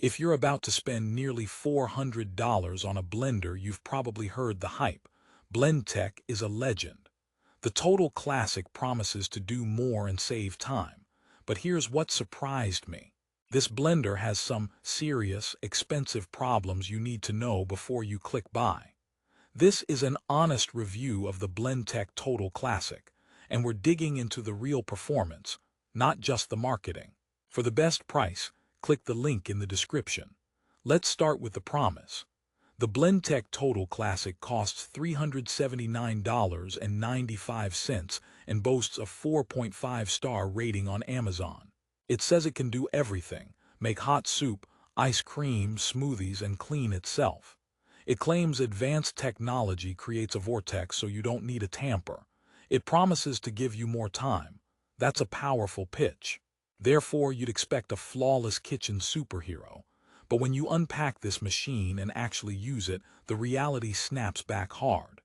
If you're about to spend nearly $400 on a blender, you've probably heard the hype. Blendtec is a legend. The Total Classic promises to do more and save time. But here's what surprised me. This blender has some serious, expensive problems you need to know before you click buy. This is an honest review of the Blendtec Total Classic, and we're digging into the real performance, not just the marketing. For the best price, click the link in the description. Let's start with the promise. The Blendtec Total Classic costs $379.95 and boasts a 4.5-star rating on Amazon. It says it can do everything: make hot soup, ice cream, smoothies, and clean itself. It claims advanced technology creates a vortex so you don't need a tamper. It promises to give you more time. That's a powerful pitch. Therefore, you'd expect a flawless kitchen superhero. But when you unpack this machine and actually use it, the reality snaps back hard.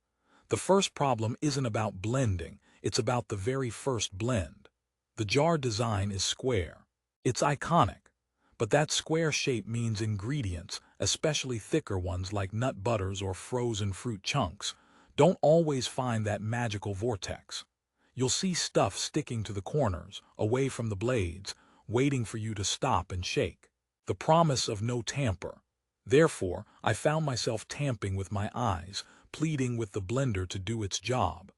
The first problem isn't about blending, it's about the very first blend. The jar design is square. It's iconic. But that square shape means ingredients, especially thicker ones like nut butters or frozen fruit chunks, don't always find that magical vortex. You'll see stuff sticking to the corners, away from the blades, waiting for you to stop and shake. The promise of no tamper. Therefore, I found myself tamping with my eyes, pleading with the blender to do its job.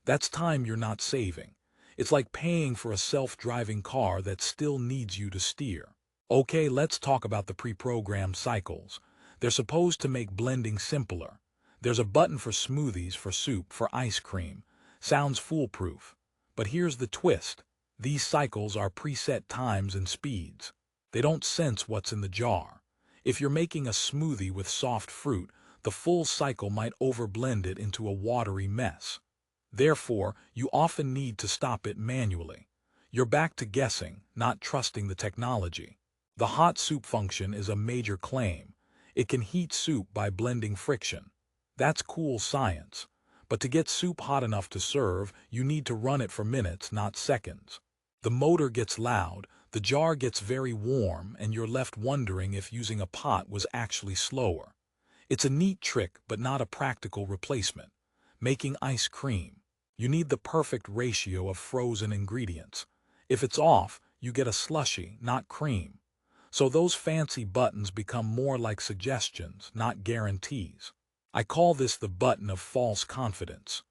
That's time you're not saving. It's like paying for a self-driving car that still needs you to steer. Okay, let's talk about the pre-programmed cycles. They're supposed to make blending simpler. There's a button for smoothies, for soup, for ice cream. Sounds foolproof. But here's the twist. These cycles are preset times and speeds. They don't sense what's in the jar. If you're making a smoothie with soft fruit, the full cycle might overblend it into a watery mess. Therefore, you often need to stop it manually. You're back to guessing, not trusting the technology. The hot soup function is a major claim. It can heat soup by blending friction. That's cool science. But to get soup hot enough to serve, you need to run it for minutes, not seconds. The motor gets loud, the jar gets very warm, and you're left wondering if using a pot was actually slower. It's a neat trick, but not a practical replacement. Making ice cream. You need the perfect ratio of frozen ingredients. If it's off, you get a slushy, not cream. So those fancy buttons become more like suggestions, not guarantees. I call this the button of false confidence.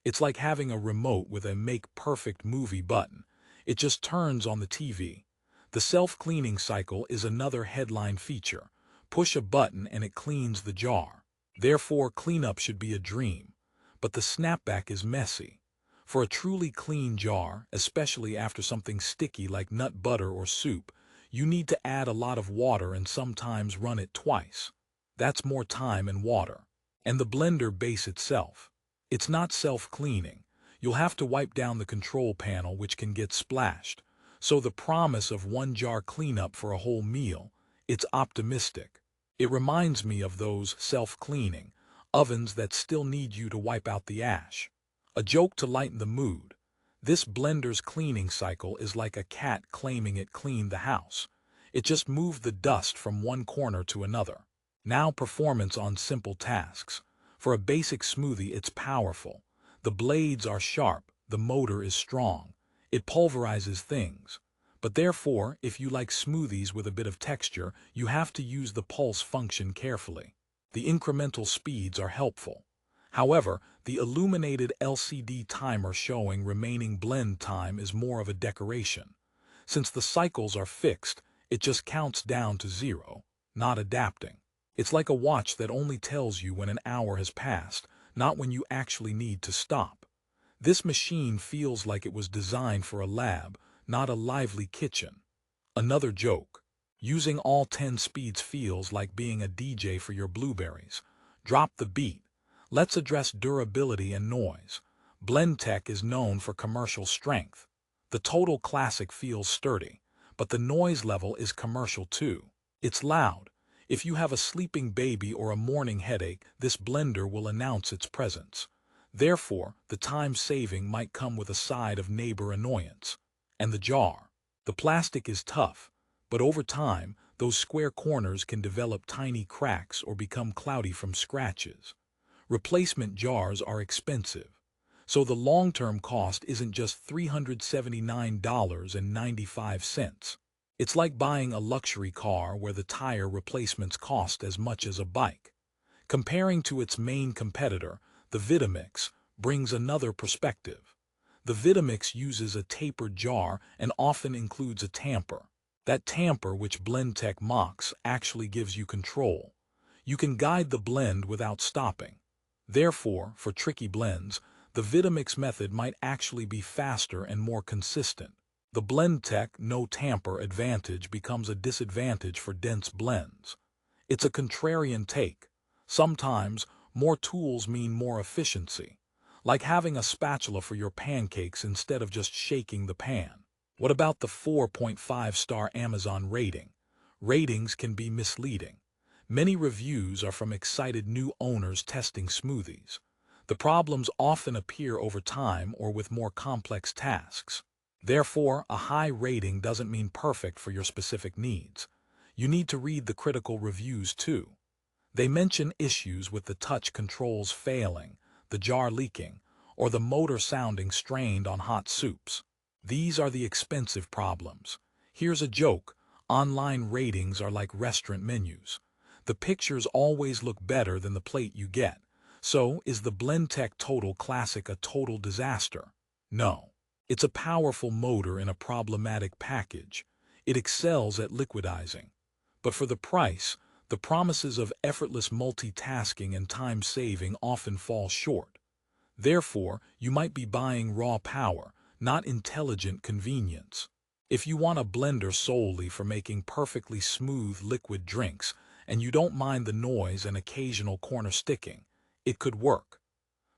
It's like having a remote with a make perfect movie button. It just turns on the TV. The self-cleaning cycle is another headline feature. Push a button and it cleans the jar. Therefore, cleanup should be a dream. But the snapback is messy. For a truly clean jar, especially after something sticky like nut butter or soup, you need to add a lot of water and sometimes run it twice. That's more time and water. And the blender base itself. It's not self-cleaning. You'll have to wipe down the control panel, which can get splashed. So the promise of one jar cleanup for a whole meal, it's optimistic. It reminds me of those self-cleaning ovens that still need you to wipe out the ash. A joke to lighten the mood. This blender's cleaning cycle is like a cat claiming it cleaned the house. It just moved the dust from one corner to another. Now performance on simple tasks. For a basic smoothie, it's powerful. The blades are sharp, the motor is strong. It pulverizes things. But therefore, if you like smoothies with a bit of texture, you have to use the pulse function carefully. The incremental speeds are helpful. However, the illuminated LCD timer showing remaining blend time is more of a decoration. Since the cycles are fixed, it just counts down to 0, not adapting. It's like a watch that only tells you when an hour has passed, not when you actually need to stop. This machine feels like it was designed for a lab, not a lively kitchen. Another joke. Using all 10 speeds feels like being a DJ for your blueberries. Drop the beat. Let's address durability and noise. Blendtec is known for commercial strength. The Total Classic feels sturdy, but the noise level is commercial too. It's loud. If you have a sleeping baby or a morning headache, this blender will announce its presence. Therefore, the time saving might come with a side of neighbor annoyance. And the jar. The plastic is tough, but over time, those square corners can develop tiny cracks or become cloudy from scratches. Replacement jars are expensive, so the long-term cost isn't just $379.95. It's like buying a luxury car where the tire replacements cost as much as a bike. Comparing to its main competitor, the Vitamix, brings another perspective. The Vitamix uses a tapered jar and often includes a tamper. That tamper, which Blendtec mocks, actually gives you control. You can guide the blend without stopping. Therefore, for tricky blends, the Vitamix method might actually be faster and more consistent. The Blendtec no-tamper advantage becomes a disadvantage for dense blends. It's a contrarian take. Sometimes, more tools mean more efficiency, like having a spatula for your pancakes instead of just shaking the pan. What about the 4.5-star Amazon rating? Ratings can be misleading. Many reviews are from excited new owners testing smoothies. The problems often appear over time or with more complex tasks. Therefore, a high rating doesn't mean perfect for your specific needs. You need to read the critical reviews too. They mention issues with the touch controls failing, the jar leaking, or the motor sounding strained on hot soups. These are the expensive problems. Here's a joke: online ratings are like restaurant menus. The pictures always look better than the plate you get. So, is the Blendtec Total Classic a total disaster? No. It's a powerful motor in a problematic package. It excels at liquidizing. But for the price, the promises of effortless multitasking and time-saving often fall short. Therefore, you might be buying raw power, not intelligent convenience. If you want a blender solely for making perfectly smooth liquid drinks, and you don't mind the noise and occasional corner sticking, it could work.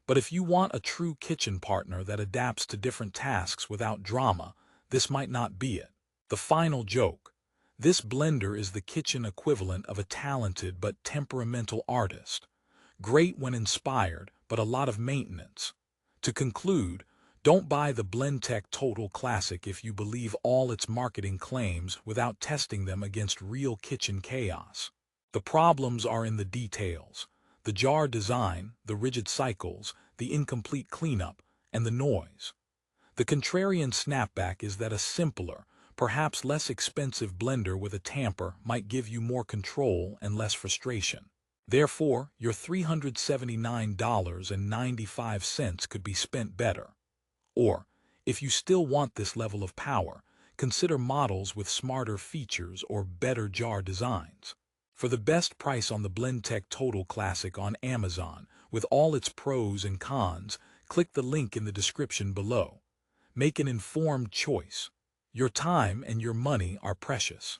But if you want a true kitchen partner that adapts to different tasks without drama, this might not be it. The final joke: this blender is the kitchen equivalent of a talented but temperamental artist. Great when inspired, but a lot of maintenance. To conclude, don't buy the Blendtec Total Classic if you believe all its marketing claims without testing them against real kitchen chaos. The problems are in the details: the jar design, the rigid cycles, the incomplete cleanup, and the noise. The contrarian snapback is that a simpler, perhaps less expensive blender with a tamper might give you more control and less frustration. Therefore, your $379.95 could be spent better. Or, if you still want this level of power, consider models with smarter features or better jar designs. For the best price on the Blendtec Total Classic on Amazon, with all its pros and cons, click the link in the description below. Make an informed choice. Your time and your money are precious.